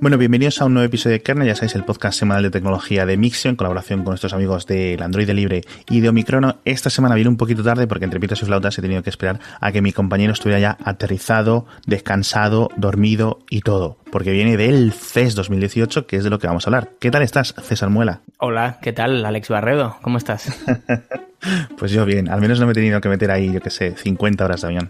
Bueno, bienvenidos a un nuevo episodio de Kernel, ya sabéis, el podcast semanal de tecnología de Mixio, en colaboración con nuestros amigos del Android Libre y de Omicrono. Esta semana viene un poquito tarde porque entre pitos y flautas he tenido que esperar a que mi compañero estuviera ya aterrizado, descansado, dormido y todo, porque viene del CES 2018, que es de lo que vamos a hablar. ¿Qué tal estás, César Muela? Hola, ¿qué tal, Alex Barredo? ¿Cómo estás? Pues yo bien, al menos no me he tenido que meter ahí, yo qué sé, 50 horas de avión.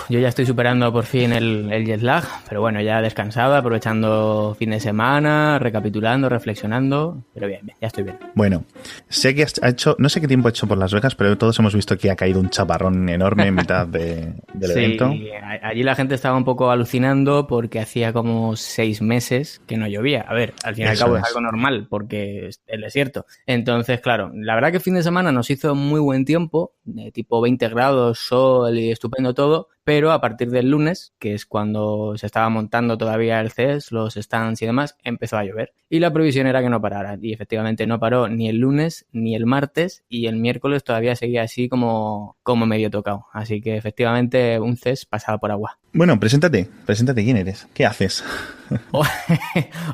Yo ya estoy superando por fin el jet lag, pero bueno, ya descansado, aprovechando fin de semana, recapitulando, reflexionando, pero bien, ya estoy bien. Bueno, sé que ha hecho, no sé qué tiempo ha hecho por Las Vegas, pero todos hemos visto que ha caído un chaparrón enorme en mitad del evento. Sí, allí la gente estaba un poco alucinando porque hacía como 6 meses que no llovía. A ver, al fin y al cabo es algo normal porque es el desierto. Entonces, claro, la verdad que el fin de semana nos hizo muy buen tiempo, de tipo 20 grados, sol y estupendo todo, pero a partir del lunes, que es cuando se estaba montando todavía el CES, los stands y demás, empezó a llover. Y la previsión era que no parara. Y efectivamente no paró ni el lunes ni el martes, y el miércoles todavía seguía así como medio tocado. Así que efectivamente un CES pasado por agua. Bueno, preséntate quién eres, qué haces.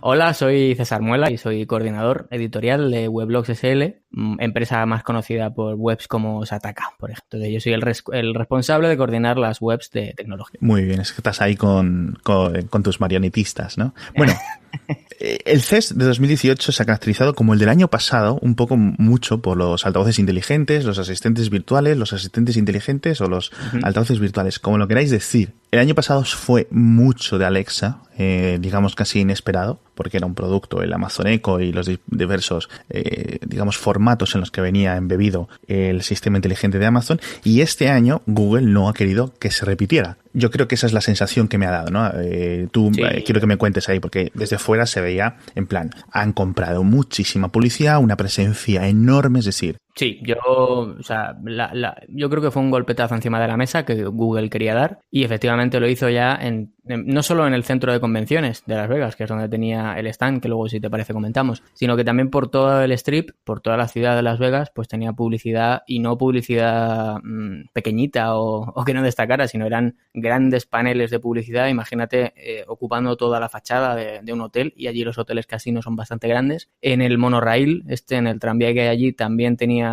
Hola, soy César Muela y soy coordinador editorial de Weblogs SL, empresa más conocida por webs como Sataka, por ejemplo. Entonces, yo soy el responsable de coordinar las webs de tecnología. Muy bien, es que estás ahí con tus marionetistas, ¿no? Bueno, el CES de 2018 se ha caracterizado como el del año pasado, un poco mucho por los altavoces inteligentes, los asistentes virtuales, los asistentes inteligentes o los altavoces virtuales, como lo queráis decir. El año pasado fue mucho de Alexa, digamos casi inesperado, porque era un producto, el Amazon Echo y los diversos, digamos, formatos en los que venía embebido el sistema inteligente de Amazon, y este año Google no ha querido que se repitiera. Yo creo que esa es la sensación que me ha dado, ¿no? Quiero que me cuentes ahí, porque desde fuera se veía, en plan, han comprado muchísima publicidad, una presencia enorme, es decir... Sí, yo creo que fue un golpetazo encima de la mesa que Google quería dar, y efectivamente lo hizo ya no solo en el centro de convenciones de Las Vegas, que es donde tenía el stand, que luego si te parece comentamos, sino que también por todo el strip, por toda la ciudad de Las Vegas, pues tenía publicidad, y no publicidad pequeñita o que no destacara, sino eran grandes paneles de publicidad. Imagínate ocupando toda la fachada de un hotel, y allí los hoteles casinos son bastante grandes. En el monorail, en el tranvía que hay allí, también tenía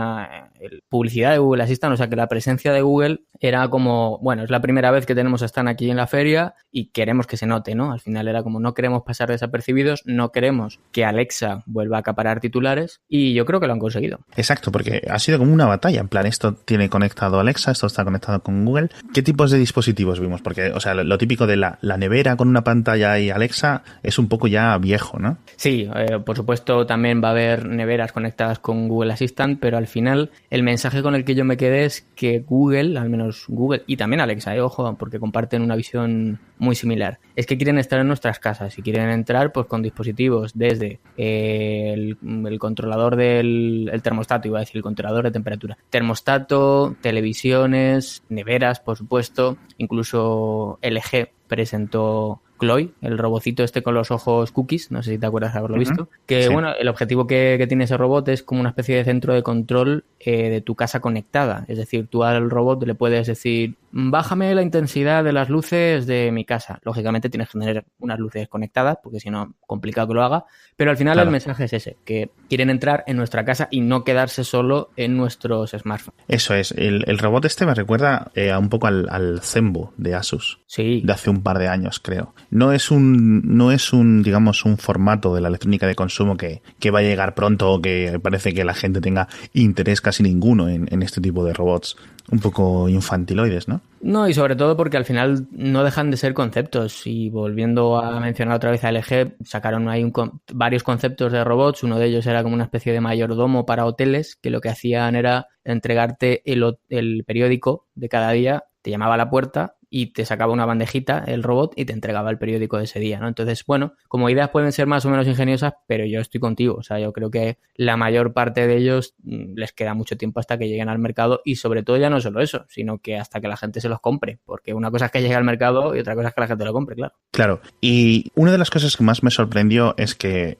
publicidad de Google Assistant, o sea que la presencia de Google era como, bueno, es la primera vez que tenemos stand aquí en la feria y queremos que se note, ¿no? Al final era como, no queremos pasar desapercibidos, no queremos que Alexa vuelva a acaparar titulares, y yo creo que lo han conseguido. Exacto, porque ha sido como una batalla, en plan, esto tiene conectado Alexa, esto está conectado con Google. ¿Qué tipos de dispositivos vimos? Porque, o sea, lo típico de la nevera con una pantalla y Alexa es un poco ya viejo, ¿no? Sí, por supuesto también va a haber neveras conectadas con Google Assistant, pero al final el mensaje con el que yo me quedé es que Google, al menos Google y también Alexa, ojo, porque comparten una visión muy similar, es que quieren estar en nuestras casas y quieren entrar pues con dispositivos desde el controlador del termostato, iba a decir el controlador de temperatura, termostato, televisiones, neveras, por supuesto, incluso LG presentó Chloe, el robocito con los ojos cookies, no sé si te acuerdas de haberlo visto, que sí. Bueno, el objetivo que tiene ese robot es como una especie de centro de control de tu casa conectada, es decir, tú al robot le puedes decir, bájame la intensidad de las luces de mi casa. Lógicamente tienes que tener unas luces conectadas, porque si no, complicado que lo haga, pero al final claro, el mensaje es ese, que quieren entrar en nuestra casa y no quedarse solo en nuestros smartphones. Eso es, el robot me recuerda un poco al Zenbo de Asus, sí, de hace un par de años, creo. No es un, digamos, un formato de la electrónica de consumo que va a llegar pronto o que parece que la gente tenga interés casi ninguno en este tipo de robots un poco infantiloides, ¿no? No, y sobre todo porque al final no dejan de ser conceptos, y volviendo a mencionar otra vez a LG, sacaron ahí varios conceptos de robots. Uno de ellos era como una especie de mayordomo para hoteles, que lo que hacían era entregarte el periódico de cada día, te llamaba a la puerta y te sacaba una bandejita el robot y te entregaba el periódico de ese día, ¿no? Entonces, bueno, como ideas pueden ser más o menos ingeniosas, pero yo estoy contigo. O sea, yo creo que la mayor parte de ellos les queda mucho tiempo hasta que lleguen al mercado, y sobre todo ya no solo eso, sino que hasta que la gente se los compre, porque una cosa es que llegue al mercado y otra cosa es que la gente lo compre, claro. Claro, y una de las cosas que más me sorprendió es que,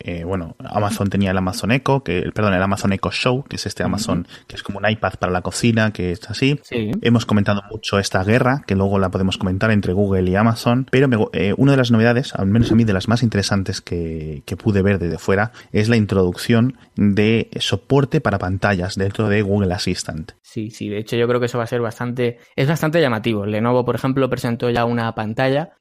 Amazon tenía el Amazon Echo, el Amazon Echo Show, que es este Amazon, que es como un iPad para la cocina, que es así. Sí. Hemos comentado mucho esta guerra, que luego la podemos podemos comentar entre Google y Amazon, pero una de las novedades, al menos a mí de las más interesantes que pude ver desde fuera, es la introducción de soporte para pantallas dentro de Google Assistant. Sí, de hecho yo creo que eso va a ser bastante llamativo. Lenovo, por ejemplo, presentó ya una pantalla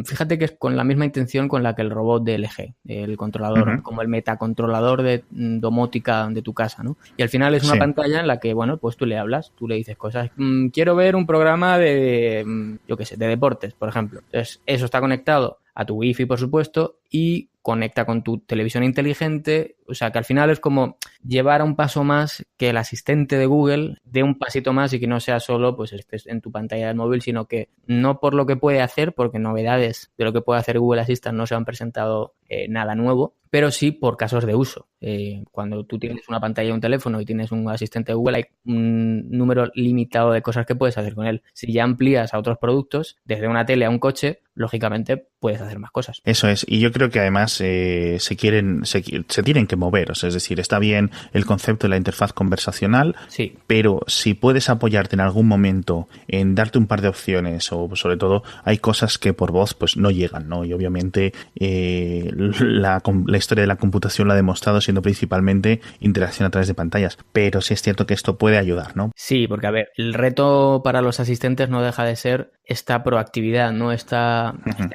fíjate que es con la misma intención con la que el robot de LG, el controlador, como el metacontrolador de domótica de tu casa, ¿no? Y al final es una pantalla en la que, bueno, pues tú le hablas, tú le dices cosas. Quiero ver un programa de, yo qué sé, de deportes, por ejemplo. Entonces, eso está conectado a tu Wi-Fi, por supuesto, y conecta con tu televisión inteligente. O sea, que al final es como llevar a un paso más, que el asistente de Google dé un pasito más y que no sea solo pues estés en tu pantalla del móvil, sino que no por lo que puede hacer, porque novedades de lo que puede hacer Google Assistant no se han presentado nada nuevo, pero sí por casos de uso. Cuando tú tienes una pantalla de un teléfono y tienes un asistente de Google, hay un número limitado de cosas que puedes hacer con él. Si ya amplías a otros productos, desde una tele a un coche, lógicamente puedes hacer más cosas. Eso es, y yo creo que además se tienen que mover, o sea, es decir, está bien el concepto de la interfaz conversacional, sí, pero si puedes apoyarte en algún momento en darte un par de opciones, o sobre todo hay cosas que por voz pues no llegan, ¿no? Y obviamente la historia de la computación lo ha demostrado, siendo principalmente interacción a través de pantallas, pero sí es cierto que esto puede ayudar, ¿no? Sí, porque a ver, el reto para los asistentes no deja de ser esta proactividad, ¿no? Este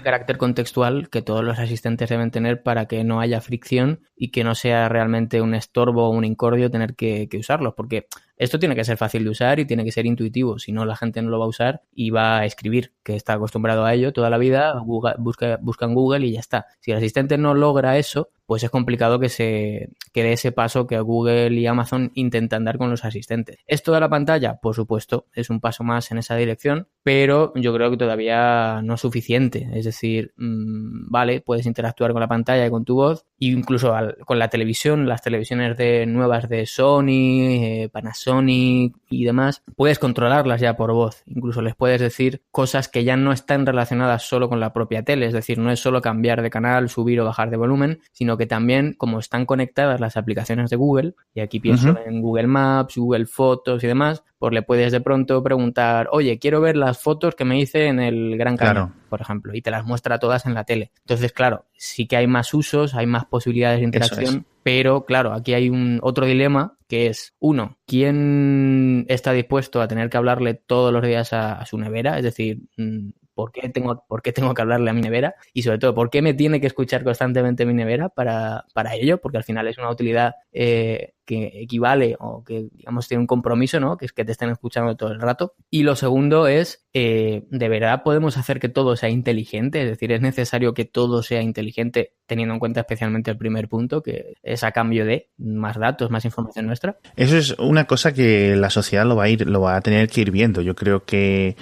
carácter contextual que todos los asistentes deben tener para que no haya fricción y que no sea realmente un estorbo o un incordio tener que usarlos, porque esto tiene que ser fácil de usar y tiene que ser intuitivo, si no la gente no lo va a usar y va a escribir, que está acostumbrado a ello toda la vida, busca en Google y ya está. Si el asistente no logra eso, pues es complicado que dé ese paso que Google y Amazon intentan dar con los asistentes. ¿Esto de la pantalla? Por supuesto, es un paso más en esa dirección, pero yo creo que todavía no es suficiente. Es decir, vale, puedes interactuar con la pantalla y con tu voz, e incluso con la televisión, las televisiones nuevas de Sony, Panasonic y demás, puedes controlarlas ya por voz. Incluso les puedes decir cosas que ya no están relacionadas solo con la propia tele, es decir, no es solo cambiar de canal, subir o bajar de volumen, sino que también, como están conectadas las aplicaciones de Google, y aquí pienso en Google Maps, Google Fotos y demás, pues le puedes de pronto preguntar, oye, quiero ver las fotos que me hice en el Gran Cañón, por ejemplo, y te las muestra todas en la tele. Entonces, claro, sí que hay más usos, hay más posibilidades de interacción, pero claro, aquí hay otro dilema que es, uno, ¿quién está dispuesto a tener que hablarle todos los días a su nevera? Es decir, ¿por qué tengo que hablarle a mi nevera? Y sobre todo, ¿por qué me tiene que escuchar constantemente mi nevera para ello? Porque al final es una utilidad que equivale o que, digamos, tiene un compromiso, ¿no? Que es que te estén escuchando todo el rato. Y lo segundo es, ¿de verdad podemos hacer que todo sea inteligente? Es decir, ¿es necesario que todo sea inteligente, teniendo en cuenta especialmente el primer punto, que es a cambio de más datos, más información nuestra? Eso es una cosa que la sociedad lo va a tener que ir viendo. Yo creo que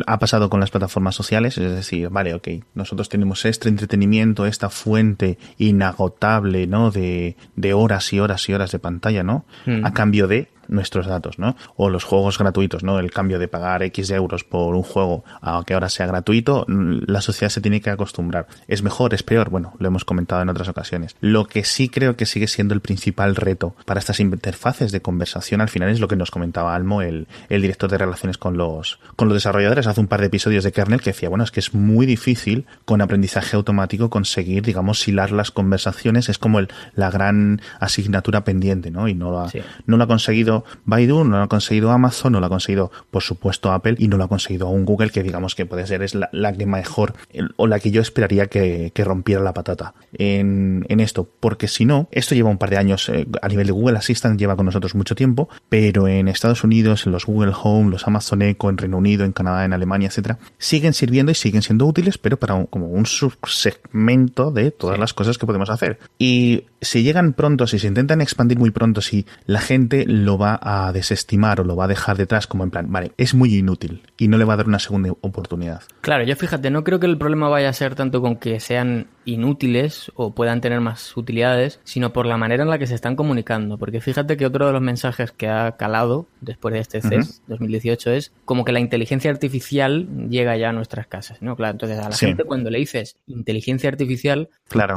ha pasado con las plataformas sociales, es decir, vale, ok, nosotros tenemos este entretenimiento, esta fuente inagotable, ¿no? De horas y horas y horas de pantalla, ¿no? A cambio de nuestros datos, ¿no? O los juegos gratuitos, ¿no? El cambio de pagar X euros por un juego a que ahora sea gratuito, la sociedad se tiene que acostumbrar. ¿Es mejor? ¿Es peor? Bueno, lo hemos comentado en otras ocasiones. Lo que sí creo que sigue siendo el principal reto para estas interfaces de conversación al final es lo que nos comentaba Almo, el director de relaciones con los desarrolladores, hace un par de episodios de Kernel, que decía, bueno, es que es muy difícil con aprendizaje automático conseguir, digamos, hilar las conversaciones. Es como la gran asignatura pendiente, ¿no? Y no lo ha conseguido Baidu, no lo ha conseguido Amazon, no lo ha conseguido, por supuesto, Apple, y no lo ha conseguido aún Google, que digamos que puede ser es la que mejor, o la que yo esperaría que rompiera la patata en esto, porque si no, esto lleva un par de años, a nivel de Google Assistant lleva con nosotros mucho tiempo, pero en Estados Unidos, en los Google Home, los Amazon Echo, en Reino Unido, en Canadá, en Alemania, etcétera, siguen sirviendo y siguen siendo útiles, pero para como un subsegmento de todas las cosas que podemos hacer. Y si llegan pronto, si se intentan expandir muy pronto, si la gente lo va a desestimar o lo va a dejar detrás como en plan, vale, es muy inútil y no le va a dar una segunda oportunidad. Claro, yo fíjate, no creo que el problema vaya a ser tanto con que sean inútiles o puedan tener más utilidades, sino por la manera en la que se están comunicando. Porque fíjate que otro de los mensajes que ha calado después de este CES 2018 es como que la inteligencia artificial llega ya a nuestras casas, ¿no? Claro, entonces a la gente cuando le dices inteligencia artificial,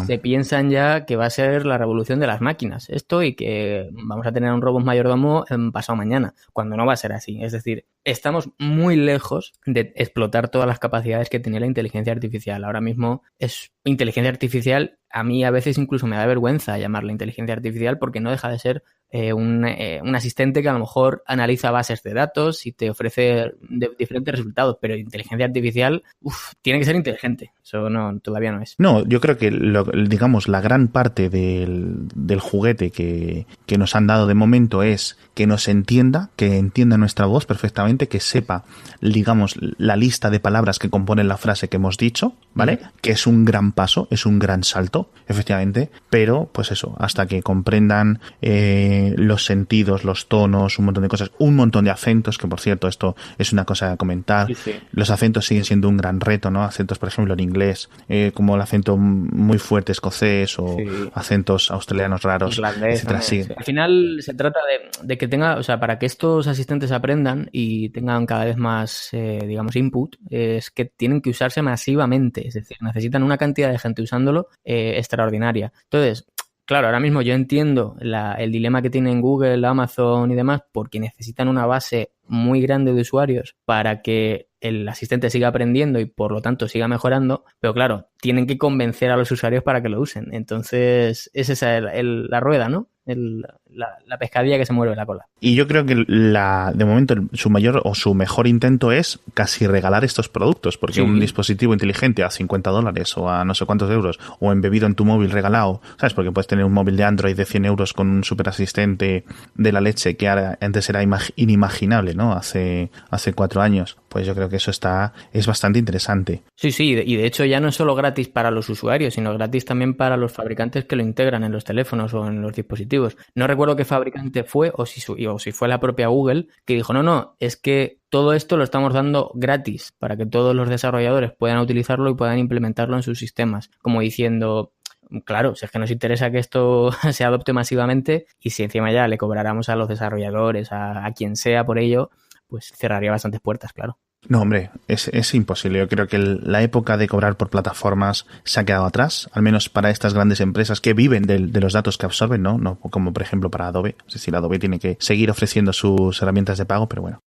se piensan ya que va a ser la revolución de las máquinas. Esto y que vamos a tener un robot mayordomo pasado mañana, cuando no va a ser así. Es decir, estamos muy lejos de explotar todas las capacidades que tenía la inteligencia artificial. Ahora mismo es inteligencia artificial, a mí a veces incluso me da vergüenza llamarla inteligencia artificial porque no deja de ser un asistente que a lo mejor analiza bases de datos y te ofrece diferentes resultados, pero inteligencia artificial tiene que ser inteligente. Eso todavía no es. No, yo creo que digamos la gran parte del juguete que nos han dado de momento es que nos entienda, que entienda nuestra voz perfectamente, que sepa, digamos, la lista de palabras que componen la frase que hemos dicho, ¿vale? Que es un gran paso, es un gran salto, efectivamente, pero pues eso, hasta que comprendan los sentidos, los tonos, un montón de cosas, un montón de acentos, que por cierto esto es una cosa a comentar. Los acentos siguen siendo un gran reto, ¿no? Acentos, por ejemplo, en inglés, como el acento muy fuerte escocés o acentos australianos raros, irlandés, etcétera. Al final se trata de que tenga, o sea, para que estos asistentes aprendan y tengan cada vez más, digamos, input, es que tienen que usarse masivamente, es decir, necesitan una cantidad de gente usándolo extraordinaria. Entonces, claro, ahora mismo yo entiendo el dilema que tienen Google, Amazon y demás, porque necesitan una base muy grande de usuarios para que el asistente siga aprendiendo y por lo tanto siga mejorando, pero claro, tienen que convencer a los usuarios para que lo usen. Entonces, es esa la rueda, ¿no? La pescadilla que se mueve la cola. Y yo creo que de momento su mayor o su mejor intento es casi regalar estos productos, porque un dispositivo inteligente a $50 o a no sé cuántos euros, o embebido en tu móvil regalado, ¿sabes? Porque puedes tener un móvil de Android de 100 euros con un super asistente de la leche que antes era inimaginable, ¿no? Hace 4 años. Pues yo creo que eso es bastante interesante. Sí, y de hecho ya no es solo gratis para los usuarios, sino gratis también para los fabricantes que lo integran en los teléfonos o en los dispositivos. No recuerdo qué fabricante fue o si fue la propia Google que dijo, no, es que todo esto lo estamos dando gratis para que todos los desarrolladores puedan utilizarlo y puedan implementarlo en sus sistemas. Como diciendo, claro, si es que nos interesa que esto se adopte masivamente y si encima ya le cobráramos a los desarrolladores, a quien sea por ello, pues cerraría bastantes puertas, claro. No, hombre, es imposible. Yo creo que la época de cobrar por plataformas se ha quedado atrás, al menos para estas grandes empresas que viven de los datos que absorben, ¿no? No como, por ejemplo, para Adobe. Es decir, Adobe tiene que seguir ofreciendo sus herramientas de pago, pero bueno.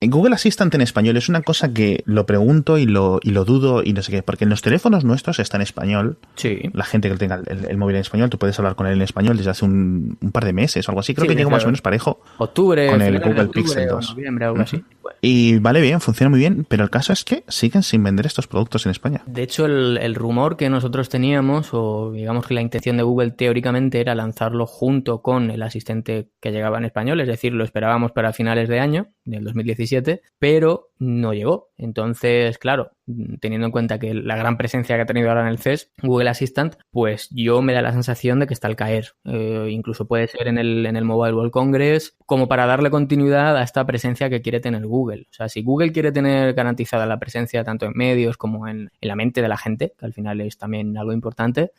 En Google Assistant en español es una cosa que lo pregunto y lo dudo y no sé qué, porque en los teléfonos nuestros está en español. Sí. La gente que tenga el móvil en español, tú puedes hablar con él en español desde hace un par de meses o algo así. Creo que llega más o menos parejo. Octubre, con el Google Pixel 2. Noviembre, algo así. Y vale bien, funciona muy bien, pero el caso es que siguen sin vender estos productos en España. De hecho, el rumor que nosotros teníamos, o digamos que la intención de Google teóricamente era lanzarlo junto con el asistente que llegaba en español, es decir, lo esperábamos para finales de año, del 2017, pero no llegó. Entonces, claro, teniendo en cuenta que la gran presencia que ha tenido ahora en el CES, Google Assistant, pues yo me da la sensación de que está al caer. Incluso puede ser en el Mobile World Congress, como para darle continuidad a esta presencia que quiere tener Google. O sea, si Google quiere tener garantizada la presencia tanto en medios como en la mente de la gente, que al final es también algo importante,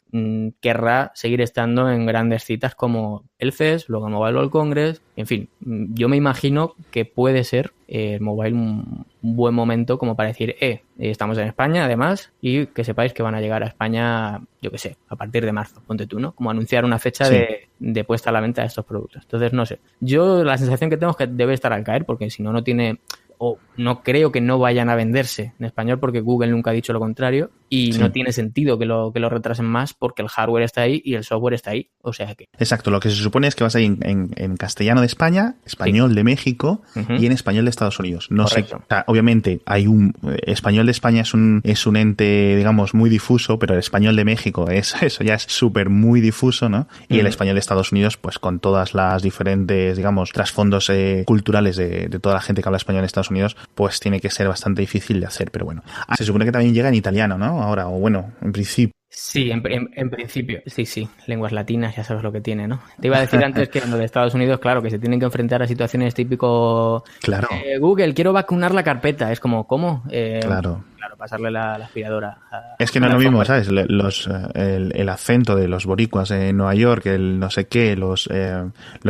querrá seguir estando en grandes citas como el CES, luego el Mobile World Congress, en fin, yo me imagino que puede ser mobile un buen momento como para decir, estamos en España además y que sepáis que van a llegar a España, yo qué sé, a partir de marzo, ponte tú, ¿no? Como anunciar una fecha de puesta a la venta de estos productos. Entonces, no sé, yo la sensación que tengo es que debe estar al caer porque si no tiene, o no creo que no vayan a venderse en español porque Google nunca ha dicho lo contrario y no tiene sentido que lo retrasen más porque el hardware está ahí y el software está ahí, o sea que... Exacto, lo que se supone es que va a salir en castellano de España, español de México y en español de Estados Unidos. No sé, o sea, obviamente hay español de España es un ente, digamos, muy difuso, pero el español de México eso ya es súper muy difuso, ¿no? Y el español de Estados Unidos, pues con todas las diferentes, digamos, trasfondos culturales de toda la gente que habla español en Estados Unidos, pues tiene que ser bastante difícil de hacer, pero bueno. Se supone que también llega en italiano, ¿no? Ahora, o bueno, en principio. Sí, en principio, sí, lenguas latinas, ya sabes lo que tiene, ¿no? Te iba a decir antes que en los de Estados Unidos, claro, que se tienen que enfrentar a situaciones típico... Claro. Google, quiero vacunar la carpeta, es como, ¿cómo? Claro, pasarle la aspiradora. Es que no es lo mismo, ¿sabes? El acento de los boricuas en Nueva York, el no sé qué, los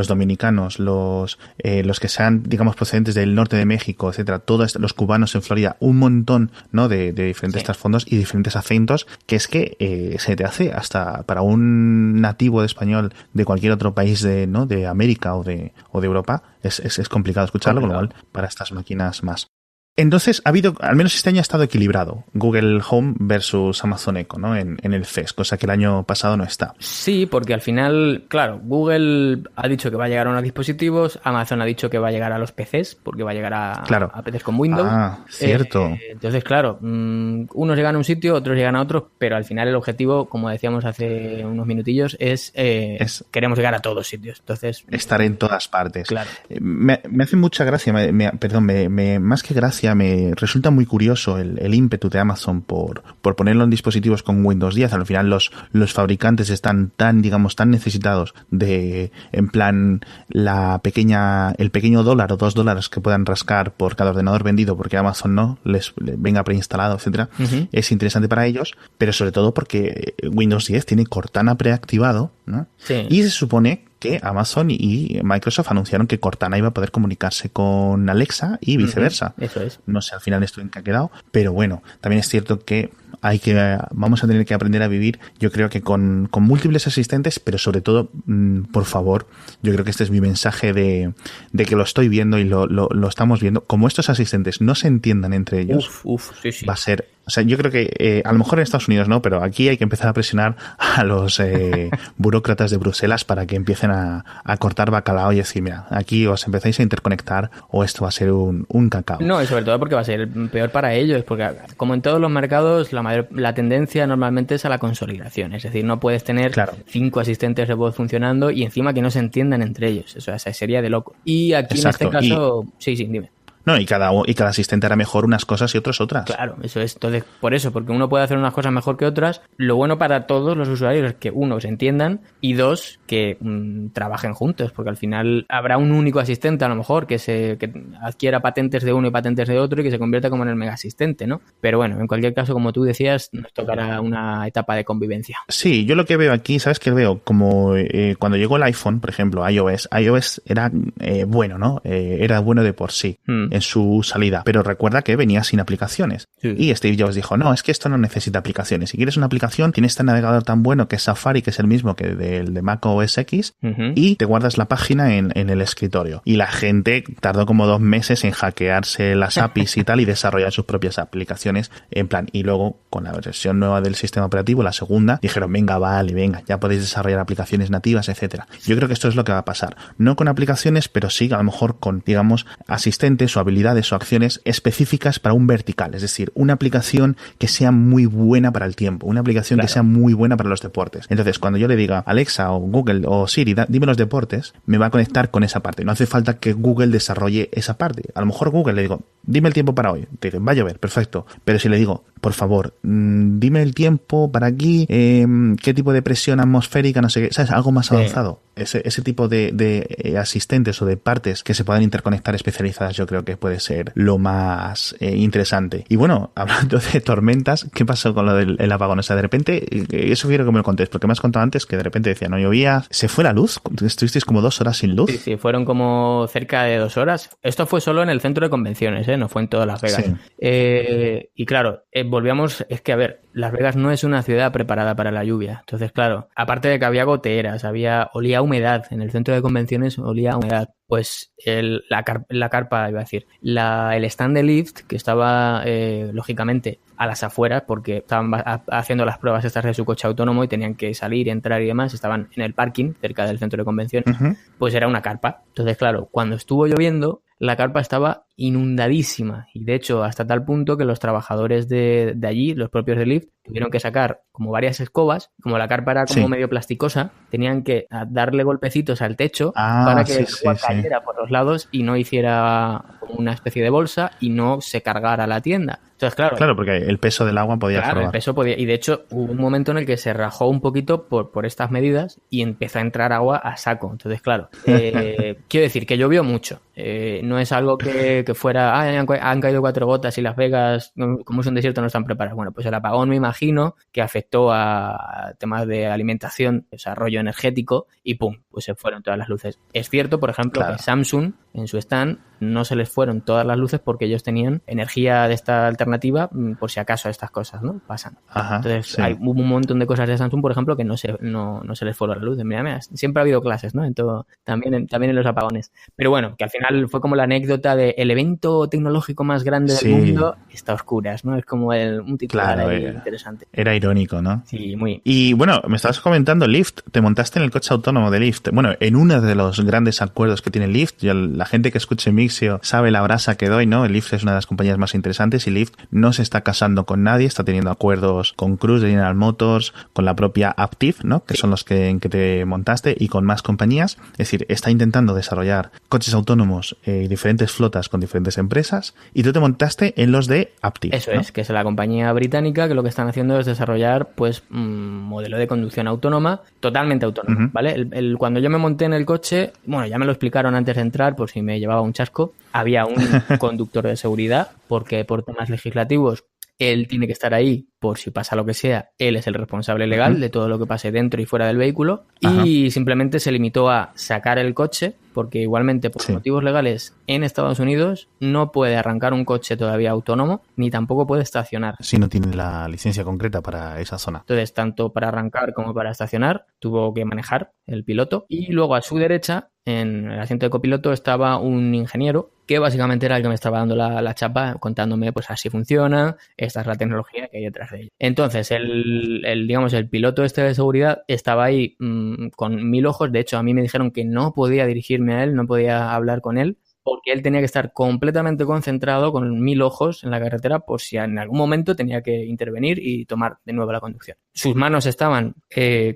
dominicanos, los que sean, digamos, procedentes del norte de México, etcétera, todos los cubanos en Florida, un montón, ¿no? de diferentes trasfondos y diferentes acentos, que es que se te hace hasta para un nativo de español de cualquier otro país de América o de Europa, es complicado escucharlo, con lo cual para estas máquinas más. Entonces, al menos este año ha estado equilibrado Google Home versus Amazon Echo, ¿no? En el CES, cosa que el año pasado no está. Sí, porque al final, claro, Google ha dicho que va a llegar a unos dispositivos, Amazon ha dicho que va a llegar a los PCs, porque va a llegar a PCs con Windows. Ah, cierto. Entonces, claro, unos llegan a un sitio, otros llegan a otro, pero al final el objetivo, como decíamos hace unos minutillos, es queremos llegar a todos sitios. Entonces, estar en todas partes. Claro. Me hace mucha gracia, más que gracia, me resulta muy curioso el ímpetu de Amazon por ponerlo en dispositivos con Windows 10. Al final los fabricantes están tan necesitados de, en plan, el pequeño dólar o $2 que puedan rascar por cada ordenador vendido, porque Amazon no les venga preinstalado, etcétera. Uh-huh. Es interesante para ellos, pero sobre todo porque Windows 10 tiene Cortana preactivado, ¿no? Sí. Y se supone que Amazon y Microsoft anunciaron que Cortana iba a poder comunicarse con Alexa y viceversa. Eso es. No sé al final esto en qué ha quedado, pero bueno, también es cierto que vamos a tener que aprender a vivir, yo creo que con múltiples asistentes, pero sobre todo, por favor, yo creo que este es mi mensaje de que lo estoy viendo y lo estamos viendo. Como estos asistentes no se entiendan entre ellos, sí. Va a ser... O sea, yo creo que a lo mejor en Estados Unidos no, pero aquí hay que empezar a presionar a los burócratas de Bruselas para que empiecen a cortar bacalao y decir, mira, aquí os empezáis a interconectar o esto va a ser un cacao. No, y sobre todo porque va a ser peor para ellos, porque como en todos los mercados, la tendencia normalmente es a la consolidación. Es decir, no puedes tener 5 asistentes de voz funcionando y encima que no se entiendan entre ellos. Eso sería de loco. Y aquí en este caso... Sí, dime. No, y cada asistente hará mejor unas cosas y otros otras. Claro, eso es. Entonces, porque uno puede hacer unas cosas mejor que otras, lo bueno para todos los usuarios es que, uno, se entiendan y dos, que trabajen juntos, porque al final habrá un único asistente a lo mejor que adquiera patentes de uno y patentes de otro y que se convierta como en el mega asistente, ¿no? Pero bueno, en cualquier caso, como tú decías, nos tocará una etapa de convivencia. Sí, yo lo que veo aquí, ¿sabes qué veo? Como cuando llegó el iPhone, por ejemplo, iOS era bueno, ¿no? Era bueno de por sí. En su salida, pero recuerda que venía sin aplicaciones. Sí. Y Steve Jobs dijo, no, es que esto no necesita aplicaciones. Si quieres una aplicación, tienes este navegador tan bueno que es Safari, que es el mismo que el de Mac OS X, y te guardas la página en el escritorio. Y la gente tardó como 2 meses en hackearse las APIs y tal, y desarrollar sus propias aplicaciones en plan. Y luego, con la versión nueva del sistema operativo, la segunda, dijeron, venga, ya podéis desarrollar aplicaciones nativas, etcétera. Yo creo que esto es lo que va a pasar. No con aplicaciones, pero sí a lo mejor con, digamos, asistentes o habilidades o acciones específicas para un vertical, es decir, una aplicación que sea muy buena para el tiempo, una aplicación que sea muy buena para los deportes. Entonces, cuando yo le diga Alexa o Google o Siri, dime los deportes, me va a conectar con esa parte. No hace falta que Google desarrolle esa parte. A lo mejor Google le digo, dime el tiempo para hoy. Te dice, va a llover, perfecto. Pero si le digo, por favor, dime el tiempo para aquí, qué tipo de presión atmosférica, no sé qué, ¿sabes? Algo más avanzado. Ese tipo de asistentes o de partes que se puedan interconectar especializadas, yo creo que puede ser lo más interesante. Y bueno, hablando de tormentas, ¿qué pasó con lo del apagón? O sea, de repente, eso quiero que me lo contéis, porque me has contado antes que de repente decía, no llovía, se fue la luz, estuvisteis como 2 horas sin luz. Sí, fueron como cerca de 2 horas. Esto fue solo en el centro de convenciones, no fue en todas Las Vegas. Sí. Y claro, volvíamos, es que a ver, Las Vegas no es una ciudad preparada para la lluvia. Entonces, claro, aparte de que había goteras, olía a humedad, en el centro de convenciones olía a humedad. Pues la carpa, iba a decir, el stand de Lyft, que estaba, lógicamente, a las afueras, porque estaban haciendo las pruebas estas de su coche autónomo y tenían que salir, entrar y demás, estaban en el parking, cerca del centro de convenciones, pues era una carpa. Entonces, claro, cuando estuvo lloviendo, la carpa estaba inundadísima y de hecho hasta tal punto que los trabajadores de allí, los propios de Lyft, tuvieron que sacar como varias escobas, como la carpa era como medio plasticosa, tenían que darle golpecitos al techo para que el agua cayera por los lados y no hiciera como una especie de bolsa y no se cargara la tienda. Entonces, claro, porque el peso del agua podía el peso podía, y de hecho hubo un momento en el que se rajó un poquito por estas medidas y empezó a entrar agua a saco. Entonces, claro, quiero decir que llovió mucho. no es algo que fuera, han caído 4 gotas y Las Vegas, como es un desierto, no están preparadas. Bueno, pues el apagón me imagino que afectó a temas de alimentación, desarrollo energético y ¡pum! Pues se fueron todas las luces. Es cierto, por ejemplo, que Samsung en su stand no se les fueron todas las luces porque ellos tenían energía de esta alternativa por si acaso estas cosas, ¿no? Pasan. Ajá, entonces hubo un montón de cosas de Samsung, por ejemplo, que no se les fueron las luces. Mira, siempre ha habido clases, ¿no? En todo, también en los apagones. Pero bueno, que al final fue como la anécdota de el evento tecnológico más grande del mundo está a oscuras, ¿no? Es como un titular interesante. Era irónico, ¿no? Sí, muy. Y bueno, me estabas comentando Lyft. Te montaste en el coche autónomo de Lyft. Bueno, en uno de los grandes acuerdos que tiene Lyft, la gente que escuche Mixio sabe la brasa que doy, ¿no? Lyft es una de las compañías más interesantes y Lyft no se está casando con nadie, está teniendo acuerdos con Cruise, General Motors, con la propia Aptiv, ¿no? Que son los en que te montaste y con más compañías. Es decir, está intentando desarrollar coches autónomos y diferentes flotas con diferentes empresas y tú te montaste en los de Aptiv. Eso, ¿no? Es, que es la compañía británica que lo que están haciendo es desarrollar pues un modelo de conducción autónoma, totalmente autónomo, ¿vale? Cuando yo me monté en el coche, bueno, ya me lo explicaron antes de entrar por si me llevaba un chasco, había un conductor de seguridad porque por temas legislativos él tiene que estar ahí por si pasa lo que sea, él es el responsable legal de todo lo que pase dentro y fuera del vehículo y simplemente se limitó a sacar el coche porque igualmente por motivos legales en Estados Unidos no puede arrancar un coche todavía autónomo ni tampoco puede estacionar. Si no tiene la licencia concreta para esa zona. Entonces, tanto para arrancar como para estacionar, tuvo que manejar el piloto y luego a su derecha, en el asiento de copiloto, estaba un ingeniero que básicamente era el que me estaba dando la chapa contándome pues así funciona, esta es la tecnología que hay detrás de ello. Entonces, digamos, el piloto este de seguridad estaba ahí con 1000 ojos. De hecho, a mí me dijeron que no podía dirigirme a él, no podía hablar con él, porque él tenía que estar completamente concentrado con 1000 ojos en la carretera por si en algún momento tenía que intervenir y tomar de nuevo la conducción. Sus manos estaban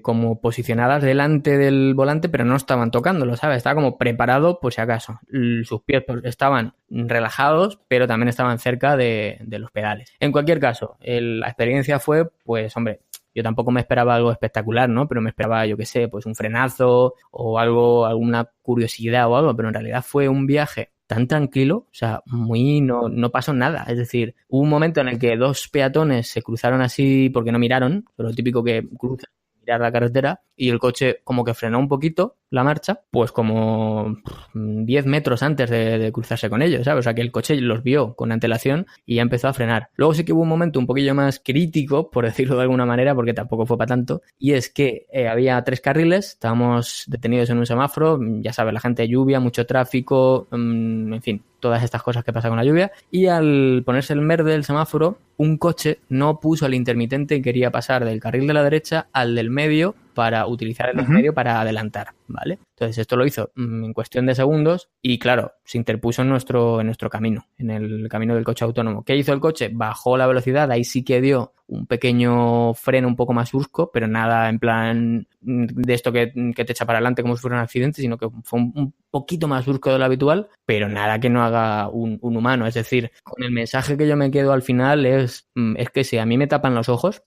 como posicionadas delante del volante, pero no estaban tocándolo, ¿sabes? Estaba como preparado por si acaso. Sus pies estaban relajados, pero también estaban cerca de los pedales. En cualquier caso, la experiencia fue, pues, hombre, yo tampoco me esperaba algo espectacular, ¿no? Pero me esperaba, yo qué sé, pues un frenazo o algo, alguna curiosidad o algo, pero en realidad fue un viaje tan tranquilo, o sea, no pasó nada. Es decir, hubo un momento en el que 2 peatones se cruzaron así porque no miraron, pero lo típico que cruzan, mirar la carretera, y el coche como que frenó un poquito la marcha, pues como 10 metros antes de cruzarse con ellos, ¿sabes? O sea, que el coche los vio con antelación y ya empezó a frenar. Luego sí que hubo un momento un poquillo más crítico, por decirlo de alguna manera, porque tampoco fue para tanto, y es que había 3 carriles, estábamos detenidos en un semáforo, ya sabes, la gente de lluvia, mucho tráfico, en fin, todas estas cosas que pasan con la lluvia, y al ponerse el verde del semáforo, un coche no puso el intermitente y quería pasar del carril de la derecha al del medio para utilizar el del medio para adelantar, ¿vale? Entonces esto lo hizo en cuestión de segundos y claro, se interpuso en nuestro camino, en el camino del coche autónomo. ¿Qué hizo el coche? Bajó la velocidad, ahí sí que dio un pequeño freno un poco más brusco, pero nada en plan de esto que te echa para adelante como si fuera un accidente, sino que fue un poquito más brusco de lo habitual, pero nada que no haga un humano. Es decir, con el mensaje que yo me quedo al final es que si a mí me tapan los ojos,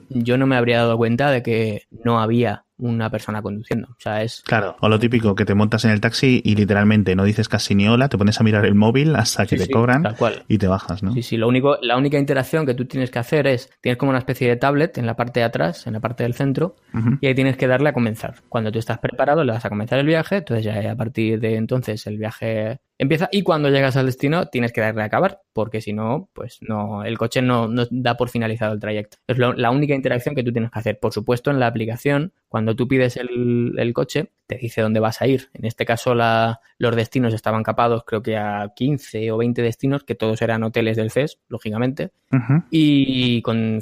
yo no me habría dado cuenta de que no había una persona conduciendo. O sea, es... Claro, o lo típico, que te montas en el taxi y literalmente no dices casi ni hola, te pones a mirar el móvil hasta que te cobran tal cual. Y te bajas, ¿no? Sí, la única interacción que tú tienes que hacer es, tienes como una especie de tablet en la parte de atrás, en la parte del centro, y ahí tienes que darle a comenzar. Cuando tú estás preparado, le vas a comenzar el viaje, entonces ya a partir de entonces el viaje empieza y cuando llegas al destino tienes que darle a acabar, porque si no, pues no, el coche no da por finalizado el trayecto. Es la única interacción que tú tienes que hacer. Por supuesto, en la aplicación, cuando tú pides el coche, te dice dónde vas a ir. En este caso, los destinos estaban capados, creo que a 15 o 20 destinos, que todos eran hoteles del CES, lógicamente, y con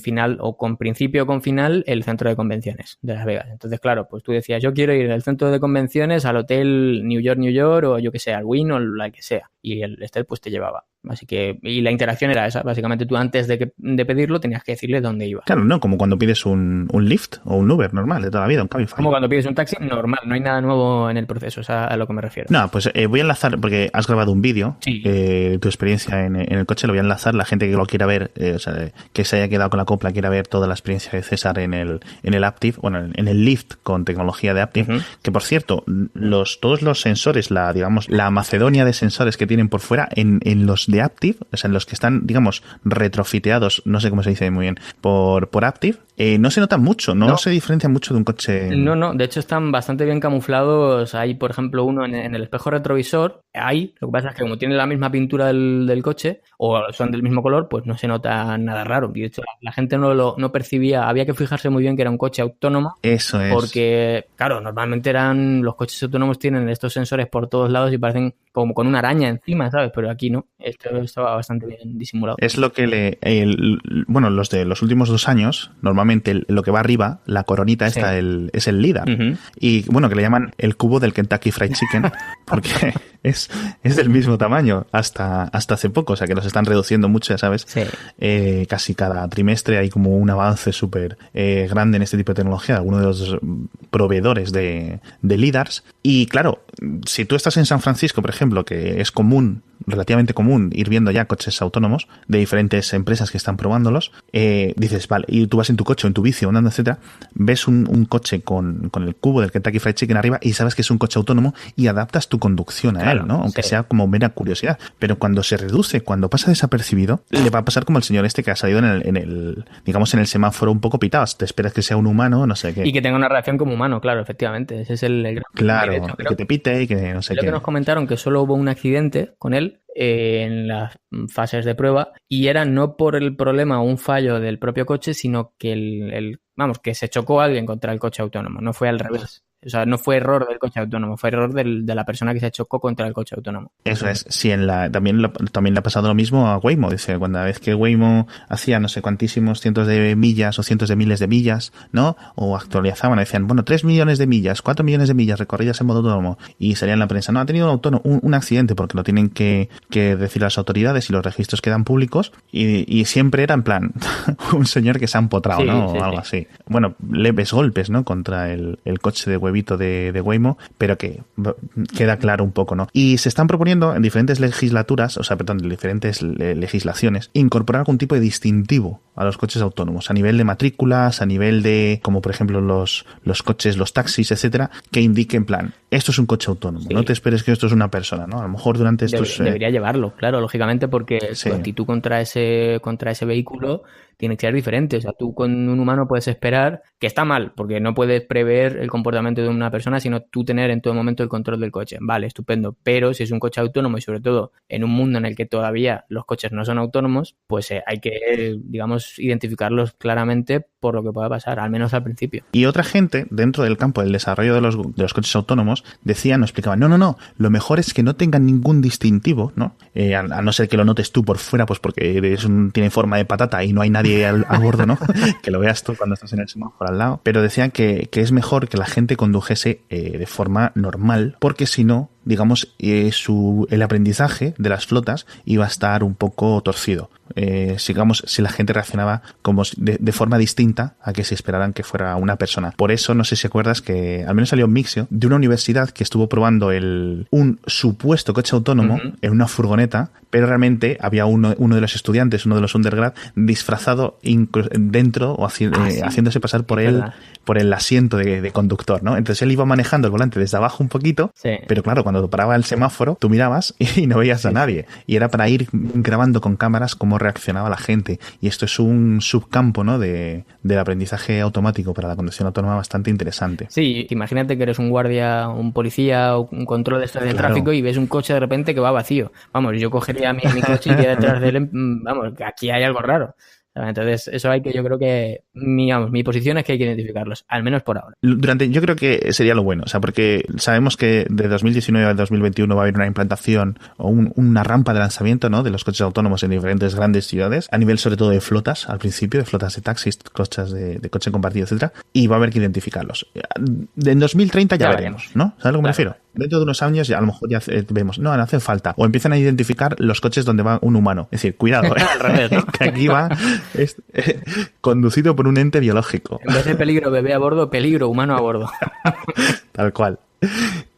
principio o con final, el centro de convenciones de Las Vegas. Entonces, claro, pues tú decías, yo quiero ir al centro de convenciones, al hotel New York, o yo que sé, al Wynn o la que sea. Y el pues te llevaba. Así que, y la interacción era esa. Básicamente tú antes de pedirlo tenías que decirle dónde ibas. Claro, no, como cuando pides un Lyft o un Uber normal de toda la vida, un Cabify. Como cuando pides un taxi normal, no hay nada nuevo en el proceso, es a lo que me refiero. No, pues voy a enlazar, porque has grabado un vídeo, Sí. Tu experiencia en el coche, lo voy a enlazar, la gente que lo quiera ver, o sea, que se haya quedado con la copla, quiera ver toda la experiencia de César en el Aptiv, bueno, en el Lyft con tecnología de Aptiv, que por cierto, todos los sensores, digamos, la macedonia de sensores que tienen por fuera, en los de Aptiv, o sea, en los que están, digamos, retrofiteados, no sé cómo se dice muy bien, por Aptiv, no se notan mucho, no se diferencian mucho de un coche. No, de hecho están bastante bien camuflados. Hay, por ejemplo, uno en el espejo retrovisor. Ahí, lo que pasa es que como tiene la misma pintura del coche, o son del mismo color, pues no se nota nada raro. Y de hecho, la gente no percibía, había que fijarse muy bien que era un coche autónomo. Eso es. Porque, claro, normalmente los coches autónomos tienen estos sensores por todos lados y parecen como con una araña encima, ¿sabes? Pero aquí no, esto estaba bastante bien disimulado. Es lo que bueno, los de los últimos 2 años, normalmente lo que va arriba, la coronita esta, es el LiDAR. Y bueno, que le llaman el cubo del Kentucky Fried Chicken, porque es del mismo tamaño hasta hace poco, o sea que los están reduciendo mucho, ya sabes. Sí. Casi cada trimestre hay como un avance súper grande en este tipo de tecnología, algunos de los proveedores de LiDARs. Y claro, si tú estás en San Francisco, por ejemplo, que es relativamente común ir viendo ya coches autónomos de diferentes empresas que están probándolos, dices, vale, y tú vas en tu coche o en tu bici o andando, etcétera, ves un coche con el cubo del Kentucky Fried Chicken arriba y sabes que es un coche autónomo y adaptas tu conducción a él, ¿no? Aunque sea como mera curiosidad. Pero cuando se reduce, cuando pasa desapercibido, le va a pasar como el señor este que ha salido en el semáforo un poco pitado. Te esperas que sea un humano, no sé qué. Y que tenga una reacción como humano, claro, efectivamente. Ese es el gran... Claro, hecho, que te pite y que no sé qué. Lo que nos comentaron que solo hubo un accidente con él en las fases de prueba y era no por el problema o un fallo del propio coche, sino que que se chocó alguien contra el coche autónomo, no fue al revés. O sea, no fue error del coche autónomo, fue error de la persona que se chocó contra el coche autónomo. Eso es. Sí, también le ha pasado lo mismo a Waymo. Dice, cuando vez que Waymo hacía no sé cuantísimos cientos de millas o cientos de miles de millas, ¿no? O actualizaban, decían, bueno, 3 millones de millas, 4 millones de millas recorridas en modo autónomo. Y salía en la prensa, no, ha tenido un accidente porque lo tienen que decir las autoridades y los registros quedan públicos. Y siempre era en plan, un señor que se ha empotrado, ¿no? O algo así. Bueno, leves golpes, ¿no? Contra el coche de huevito de Waymo, pero que queda claro un poco, ¿no? Y se están proponiendo en diferentes legislaturas, en diferentes legislaciones, incorporar algún tipo de distintivo a los coches autónomos, a nivel de matrículas, a nivel de, como por ejemplo los coches, los taxis, etcétera, que indique en plan, esto es un coche autónomo, no te esperes que esto es una persona, ¿no? A lo mejor durante estos... Debería llevarlo, claro, lógicamente, porque tu actitud contra ese vehículo tiene que ser diferente. O sea, tú con un humano puedes esperar, que está mal, porque no puedes prever el comportamiento de una persona, sino tú tener en todo momento el control del coche. Vale, estupendo. Pero si es un coche autónomo y sobre todo en un mundo en el que todavía los coches no son autónomos, pues hay que, digamos, identificarlos claramente por lo que pueda pasar, al menos al principio. Y otra gente, dentro del campo del desarrollo de los coches autónomos, decían o explicaban, no, lo mejor es que no tengan ningún distintivo, ¿no? A no ser que lo notes tú por fuera, pues porque tiene forma de patata y no hay nadie a bordo, ¿no? Que lo veas tú cuando estás en el semáforo al lado. Pero decían que es mejor que la gente condujese de forma normal, porque si no, digamos, el aprendizaje de las flotas iba a estar un poco torcido. Si la gente reaccionaba como de forma distinta a que se esperaran que fuera una persona. Por eso, no sé si acuerdas que al menos salió un mixio de una universidad que estuvo probando un supuesto coche autónomo en una furgoneta, pero realmente había uno de los estudiantes, uno de los undergrad, disfrazado dentro o haciéndose pasar por el asiento de conductor, ¿no? Entonces él iba manejando el volante desde abajo un poquito, pero claro, cuando paraba el semáforo, tú mirabas y no veías a nadie. Y era para ir grabando con cámaras cómo reaccionaba la gente. Y esto es un subcampo, ¿no? del aprendizaje automático para la conducción autónoma bastante interesante. Sí, imagínate que eres un guardia, un policía o un control de tráfico y ves un coche de repente que va vacío. Vamos, yo cogería mi coche y iría detrás de él. Vamos, que aquí hay algo raro. Entonces, eso yo creo que, mi posición es que hay que identificarlos, al menos por ahora. Yo creo que sería lo bueno, o sea, porque sabemos que de 2019 al 2021 va a haber una implantación o una rampa de lanzamiento, ¿no? De los coches autónomos en diferentes grandes ciudades, a nivel sobre todo de flotas, al principio, de flotas de taxis, coches de coche compartido, etcétera, y va a haber que identificarlos. En 2030 ya veremos, ¿no? ¿Sabes a lo que me refiero? Dentro de unos años ya a lo mejor ya vemos, no hace falta. O empiezan a identificar los coches donde va un humano. Es decir, cuidado, Al revés, ¿no? que aquí va conducido por un ente biológico. En vez de peligro bebé a bordo, peligro humano a bordo. Tal cual.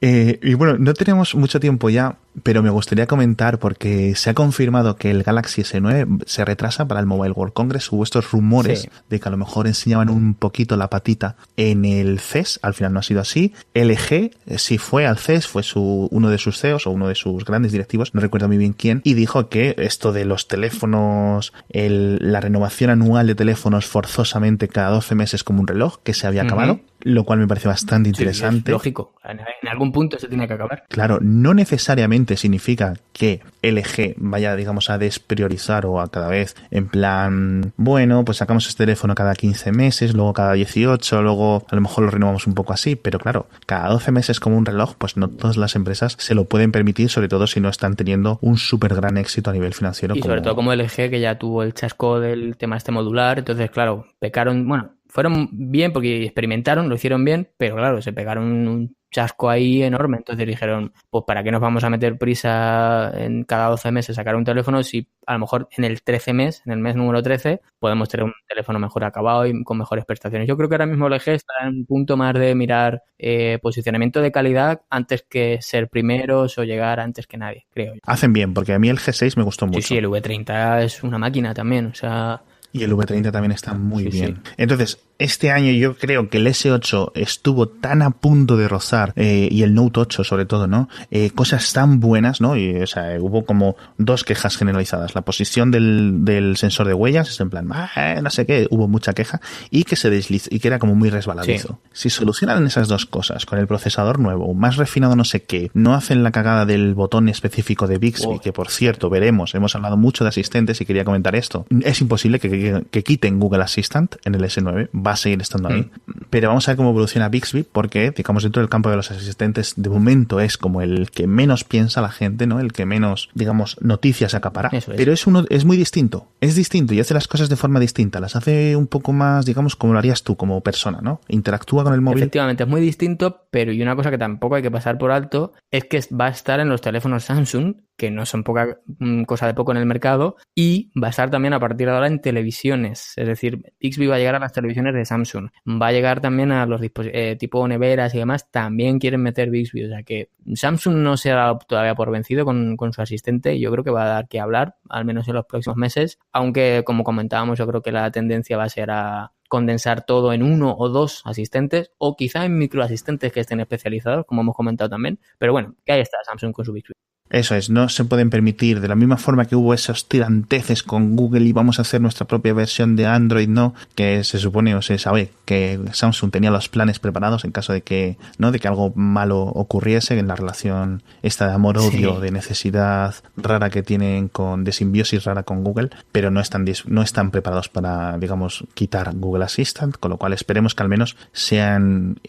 Y bueno, no tenemos mucho tiempo ya, pero me gustaría comentar porque se ha confirmado que el Galaxy S9 se retrasa para el Mobile World Congress. Hubo estos rumores de que a lo mejor enseñaban un poquito la patita en el CES. Al final no ha sido así. LG sí fue al CES, fue uno de sus CEOs o uno de sus grandes directivos, no recuerdo muy bien quién, y dijo que esto de los teléfonos, la renovación anual de teléfonos forzosamente cada 12 meses como un reloj, que se había acabado, lo cual me parece bastante interesante. Sí, es lógico. En algún punto se tiene que acabar. Claro, no necesariamente significa que LG vaya, digamos, a despriorizar o a cada vez en plan, bueno, pues sacamos este teléfono cada 15 meses, luego cada 18, luego a lo mejor lo renovamos un poco así, pero claro, cada 12 meses como un reloj, pues no todas las empresas se lo pueden permitir, sobre todo si no están teniendo un súper gran éxito a nivel financiero. Y sobre todo como LG, que ya tuvo el chasco del tema este modular, entonces claro, pecaron, bueno, fueron bien porque experimentaron, lo hicieron bien, pero claro, se pegaron un chasco ahí enorme. Entonces dijeron, pues ¿para qué nos vamos a meter prisa en cada 12 meses sacar un teléfono si a lo mejor en el 13 mes, en el mes número 13, podemos tener un teléfono mejor acabado y con mejores prestaciones? Yo creo que ahora mismo LG está en un punto más de mirar posicionamiento de calidad antes que ser primeros o llegar antes que nadie, creo yo. Hacen bien, porque a mí el G6 me gustó mucho. Sí, el V30 es una máquina también, o sea... Y el V30 también está muy bien. Sí. Entonces, este año yo creo que el S8 estuvo tan a punto de rozar, y el Note 8 sobre todo, ¿no? Cosas tan buenas, ¿no? Y, o sea, hubo como dos quejas generalizadas. La posición del sensor de huellas, es en plan, no sé qué, hubo mucha queja, y que se desliza, y que era como muy resbaladizo. Sí. Si solucionan esas dos cosas, con el procesador nuevo, más refinado no sé qué, no hacen la cagada del botón específico de Bixby, que por cierto, veremos, hemos hablado mucho de asistentes y quería comentar esto. Es imposible que quiten Google Assistant en el S9, va a seguir estando ahí, pero vamos a ver cómo evoluciona Bixby, porque digamos dentro del campo de los asistentes de momento es como el que menos piensa la gente, ¿no? El que menos, digamos, noticias acapara. Pero es muy distinto, es distinto y hace las cosas de forma distinta, las hace un poco más, digamos, como lo harías tú como persona, ¿no? Interactúa con el móvil. Efectivamente, es muy distinto, pero y una cosa que tampoco hay que pasar por alto es que va a estar en los teléfonos Samsung, que no son poca cosa de poco en el mercado, y va a estar también a partir de ahora en televisiones. Es decir, Bixby va a llegar a las televisiones de Samsung, va a llegar también a los tipo neveras y demás, también quieren meter Bixby. O sea que Samsung no se ha dado todavía por vencido con su asistente, y yo creo que va a dar que hablar, al menos en los próximos meses, aunque como comentábamos, yo creo que la tendencia va a ser a condensar todo en uno o dos asistentes, o quizá en microasistentes que estén especializados, como hemos comentado también. Pero bueno, que ahí está Samsung con su Bixby. Eso es, no se pueden permitir, de la misma forma que hubo esos tiranteces con Google y vamos a hacer nuestra propia versión de Android, ¿no? Que se supone o se sabe que Samsung tenía los planes preparados en caso de que, ¿no? De que algo malo ocurriese en la relación esta de amor-odio, de necesidad rara que tienen de simbiosis rara con Google, pero no están preparados para, digamos, quitar Google Assistant, con lo cual esperemos que al menos sean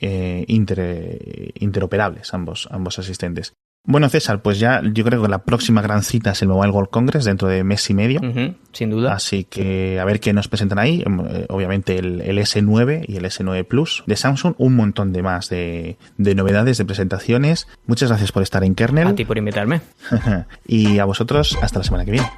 interoperables ambos asistentes. Bueno, César, pues ya yo creo que la próxima gran cita es el Mobile World Congress dentro de mes y medio. Sin duda. Así que a ver qué nos presentan ahí. Obviamente el S9 y el S9 Plus de Samsung. Un montón de más de novedades, de presentaciones. Muchas gracias por estar en Kernel. A ti por invitarme. Y a vosotros, hasta la semana que viene.